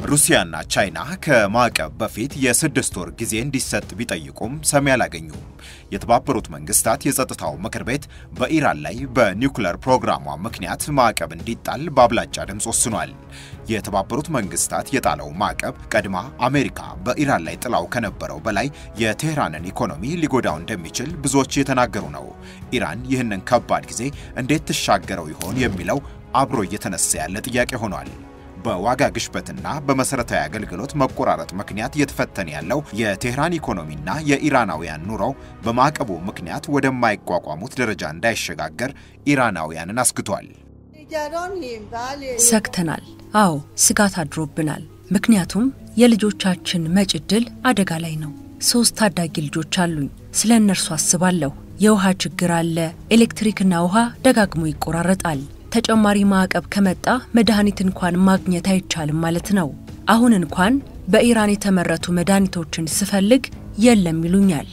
ሩሲያና ቻይና ከማዕቀብ በፊት የ6 ወር ጊዜ እንዲሰጥ ቢጠይቁም ሰሚ አላገኙም። የተባበሩት መንግስታት የጸጥታው ምክር ቤት በኢራን ላይ በኒውክሌር ፕሮግራሟ ምክንያት ማዕቀብ እንዲጣል በአብላጫ ድምፅ ወስኗል። የተባበሩት መንግስታት የጣለው ማዕቀብ ቀድማ አሜሪካ በኢራን ላይ ጥላው ከነበረው በላይ የቴህራንን ኢኮኖሚ ሊጎዳው እንደሚችል ብዙዎች እየተናገሩ ነው። ኢራን ይህንን ከባድ ጊዜ እንዴት ትሻገረው ይሆን የሚለው አብሮ እየተነሳ ያለ ጥያቄ ሆኗል። በዋጋ ግሽበትና በመሰረታዊ አገልግሎት መቆራረጥ ምክንያት እየተፈተነ ያለው የቴህራን ኢኮኖሚና የኢራናውያን ኑሮ በማዕቀቡ ምክንያት ወደማይቋቋሙት ደረጃ እንዳይሸጋገር ኢራናውያንን አስግቷል። ሰክተናል። አዎ ስጋት አድሮብናል። ምክንያቱም የልጆቻችን መጪ ዕድል አደጋ ላይ ነው። 3 ታዳጊ ልጆች አሉኝ። ስለነርሱ አስባለሁ። የውሃ ችግር አለ። ኤሌክትሪክና ውሃ ደጋግሞ ይቆራረጣል። ተጨማሪ ማዕቀብ ከመጣ መድኃኒት እንኳን ማግኘት አይቻልም ማለት ነው። አሁን እንኳን በኢራን የተመረቱ መድኃኒቶችን ስፈልግ የለም ይሉኛል።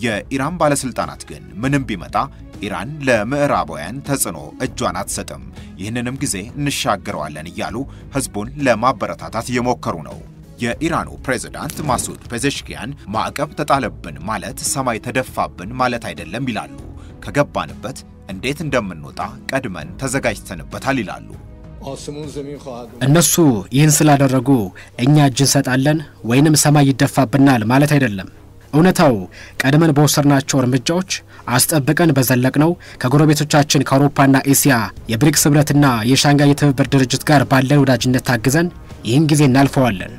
የኢራን ባለስልጣናት ግን ምንም ቢመጣ ኢራን ለምዕራባውያን ተጽዕኖ እጇን አትሰጥም፣ ይህንንም ጊዜ እንሻገረዋለን እያሉ ህዝቡን ለማበረታታት እየሞከሩ ነው። የኢራኑ ፕሬዝዳንት ማሱድ ፔዜሽኪያን ማዕቀብ ተጣለብን ማለት ሰማይ ተደፋብን ማለት አይደለም ይላሉ። ከገባንበት እንዴት እንደምንወጣ ቀድመን ተዘጋጅተንበታል ይላሉ። እነሱ ይህን ስላደረጉ እኛ እጅ እንሰጣለን ወይንም ሰማይ ይደፋብናል ማለት አይደለም። እውነታው ቀድመን በወሰድናቸው እርምጃዎች አስጠብቀን በዘለቅነው ከጎረቤቶቻችን ከአውሮፓና ኤሲያ የብሪክስ ህብረትና የሻንጋይ የትብብር ድርጅት ጋር ባለን ወዳጅነት ታግዘን ይህን ጊዜ እናልፈዋለን።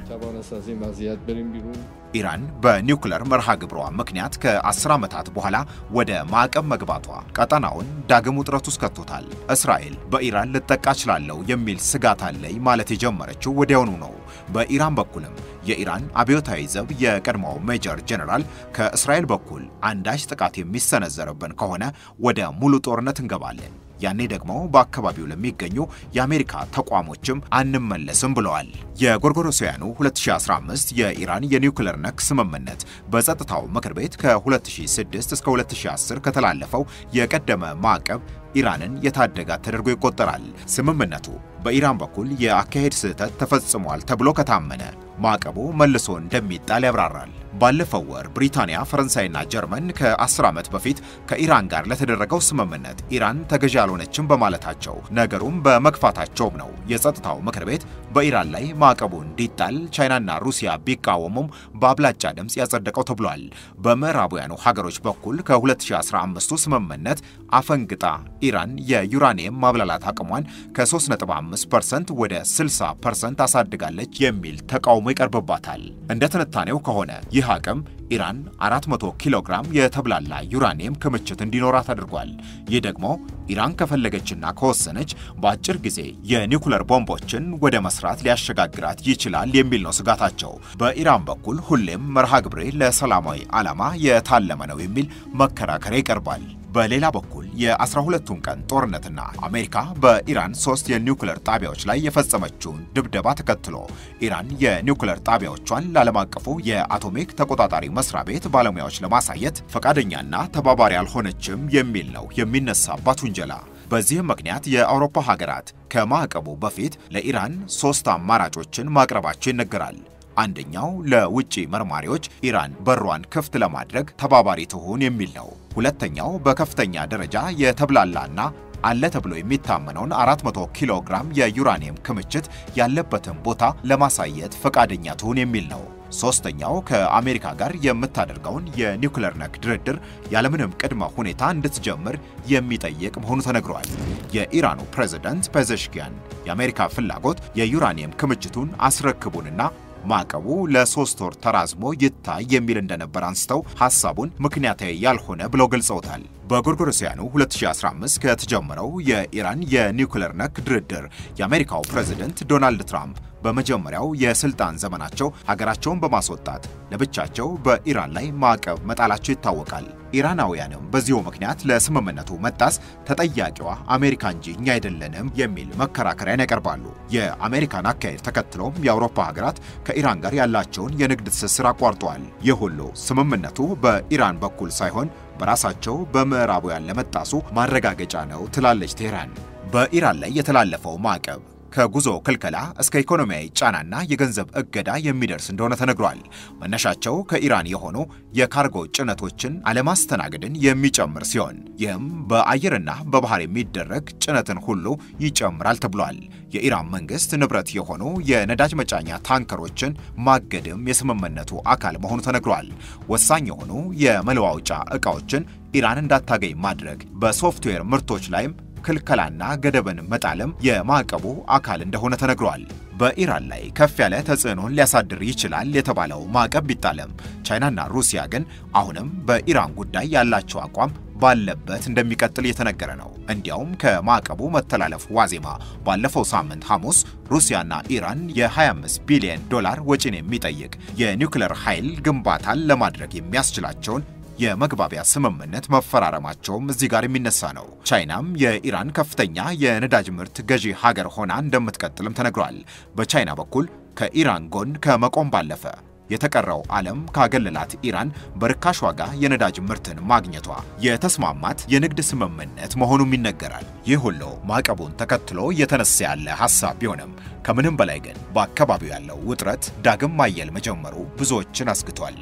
ኢራን በኒውክሌር መርሃ ግብሯ ምክንያት ከ10 ዓመታት በኋላ ወደ ማዕቀብ መግባቷ ቀጠናውን ዳግም ውጥረት ውስጥ ከቶታል። እስራኤል በኢራን ልጠቃ እችላለሁ የሚል ስጋት አለኝ ማለት የጀመረችው ወዲያውኑ ነው። በኢራን በኩልም የኢራን አብዮታዊ ዘብ የቀድሞው ሜጀር ጀነራል ከእስራኤል በኩል አንዳች ጥቃት የሚሰነዘርብን ከሆነ ወደ ሙሉ ጦርነት እንገባለን፣ ያኔ ደግሞ በአካባቢው ለሚገኙ የአሜሪካ ተቋሞችም አንመለስም ብለዋል። የጎርጎሮሳውያኑ 2015 የኢራን የኒውክሌር ነክ ስምምነት በጸጥታው ምክር ቤት ከ2006 እስከ 2010 ከተላለፈው የቀደመ ማዕቀብ ኢራንን የታደጋት ተደርጎ ይቆጠራል። ስምምነቱ በኢራን በኩል የአካሄድ ስህተት ተፈጽሟል ተብሎ ከታመነ ማዕቀቡ መልሶ እንደሚጣል ያብራራል። ባለፈው ወር ብሪታንያ፣ ፈረንሳይና ጀርመን ከ10 ዓመት በፊት ከኢራን ጋር ለተደረገው ስምምነት ኢራን ተገዢ አልሆነችም በማለታቸው ነገሩም በመግፋታቸውም ነው የጸጥታው ምክር ቤት በኢራን ላይ ማዕቀቡ እንዲጣል ቻይናና ሩሲያ ቢቃወሙም በአብላጫ ድምፅ ያጸደቀው ተብሏል። በምዕራባውያኑ ሀገሮች በኩል ከ2015 ስምምነት አፈንግጣ ኢራን የዩራኒየም ማብላላት አቅሟን ከ3.5% ወደ 60% አሳድጋለች የሚል ተቃውሞ ይቀርብባታል። እንደ ትንታኔው ከሆነ ይህ አቅም ኢራን 400 ኪሎ ግራም የተብላላ ዩራኒየም ክምችት እንዲኖራት አድርጓል። ይህ ደግሞ ኢራን ከፈለገችና ከወሰነች በአጭር ጊዜ የኒውክሌር ቦምቦችን ወደ መስራት ሊያሸጋግራት ይችላል የሚል ነው ስጋታቸው። በኢራን በኩል ሁሌም መርሃ ግብሬ ለሰላማዊ ዓላማ የታለመ ነው የሚል መከራከሪያ ይቀርባል። በሌላ በኩል የ12ቱን ቀን ጦርነትና አሜሪካ በኢራን 3 የኒውክሌር ጣቢያዎች ላይ የፈጸመችውን ድብደባ ተከትሎ ኢራን የኒውክሌር ጣቢያዎቿን ለዓለም አቀፉ የአቶሚክ ተቆጣጣሪ መስሪያ ቤት ባለሙያዎች ለማሳየት ፈቃደኛና ተባባሪ አልሆነችም የሚል ነው የሚነሳባት ውንጀላ። በዚህም ምክንያት የአውሮፓ ሀገራት ከማዕቀቡ በፊት ለኢራን 3 አማራጮችን ማቅረባቸው ይነገራል። አንደኛው ለውጪ መርማሪዎች ኢራን በሯን ክፍት ለማድረግ ተባባሪ ትሁን የሚል ነው። ሁለተኛው በከፍተኛ ደረጃ የተብላላና አለ ተብሎ የሚታመነውን 400 ኪሎ ግራም የዩራኒየም ክምችት ያለበትን ቦታ ለማሳየት ፈቃደኛ ትሁን የሚል ነው። ሶስተኛው ከአሜሪካ ጋር የምታደርገውን የኒውክሌር ነክ ድርድር ያለምንም ቅድመ ሁኔታ እንድትጀምር የሚጠይቅ መሆኑ ተነግሯል። የኢራኑ ፕሬዝዳንት ፔዜሽኪያን የአሜሪካ ፍላጎት የዩራኒየም ክምችቱን አስረክቡንና ማዕቀቡ ለ3 ወር ተራዝሞ ይታይ የሚል እንደነበር አንስተው ሐሳቡን ምክንያታዊ ያልሆነ ብለው ገልጸውታል። በጎርጎሮሳውያኑ 2015 ከተጀመረው የኢራን የኒውክሌር ነክ ድርድር የአሜሪካው ፕሬዝዳንት ዶናልድ ትራምፕ በመጀመሪያው የስልጣን ዘመናቸው ሀገራቸውን በማስወጣት ለብቻቸው በኢራን ላይ ማዕቀብ መጣላቸው ይታወቃል። ኢራናውያንም በዚሁ ምክንያት ለስምምነቱ መጣስ ተጠያቂዋ አሜሪካ እንጂ እኛ አይደለንም የሚል መከራከሪያን ያቀርባሉ። የአሜሪካን አካሄድ ተከትሎም የአውሮፓ ሀገራት ከኢራን ጋር ያላቸውን የንግድ ትስስር አቋርጠዋል። ይህ ሁሉ ስምምነቱ በኢራን በኩል ሳይሆን በራሳቸው በምዕራባውያን ለመጣሱ ማረጋገጫ ነው ትላለች ቴህራን። በኢራን ላይ የተላለፈው ማዕቀብ ከጉዞ ክልከላ እስከ ኢኮኖሚያዊ ጫናና የገንዘብ እገዳ የሚደርስ እንደሆነ ተነግሯል። መነሻቸው ከኢራን የሆኑ የካርጎ ጭነቶችን አለማስተናገድን የሚጨምር ሲሆን ይህም በአየርና በባህር የሚደረግ ጭነትን ሁሉ ይጨምራል ተብሏል። የኢራን መንግስት ንብረት የሆኑ የነዳጅ መጫኛ ታንከሮችን ማገድም የስምምነቱ አካል መሆኑ ተነግሯል። ወሳኝ የሆኑ የመለዋወጫ ዕቃዎችን ኢራን እንዳታገኝ ማድረግ፣ በሶፍትዌር ምርቶች ላይም ክልከላና ገደብን መጣልም የማዕቀቡ አካል እንደሆነ ተነግሯል። በኢራን ላይ ከፍ ያለ ተጽዕኖን ሊያሳድር ይችላል የተባለው ማዕቀብ ቢጣልም ቻይናና ሩሲያ ግን አሁንም በኢራን ጉዳይ ያላቸው አቋም ባለበት እንደሚቀጥል የተነገረ ነው። እንዲያውም ከማዕቀቡ መተላለፍ ዋዜማ ባለፈው ሳምንት ሐሙስ ሩሲያና ኢራን የ$25 ቢሊዮን ወጪን የሚጠይቅ የኒውክሌር ኃይል ግንባታን ለማድረግ የሚያስችላቸውን የመግባቢያ ስምምነት መፈራረማቸውም እዚህ ጋር የሚነሳ ነው። ቻይናም የኢራን ከፍተኛ የነዳጅ ምርት ገዢ ሀገር ሆና እንደምትቀጥልም ተነግሯል። በቻይና በኩል ከኢራን ጎን ከመቆም ባለፈ የተቀረው ዓለም ካገለላት ኢራን በርካሽ ዋጋ የነዳጅ ምርትን ማግኘቷ የተስማማት የንግድ ስምምነት መሆኑም ይነገራል። ይህ ሁሉ ማዕቀቡን ተከትሎ እየተነሳ ያለ ሐሳብ ቢሆንም ከምንም በላይ ግን በአካባቢው ያለው ውጥረት ዳግም ማየል መጀመሩ ብዙዎችን አስግቷል።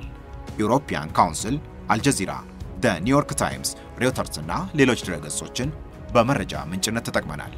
ዩሮፒያን ካውንስል፣ አልጀዚራ፣ ኒውዮርክ ታይምስ፣ ሬውተርስ እና ሌሎች ድረገጾችን በመረጃ ምንጭነት ተጠቅመናል።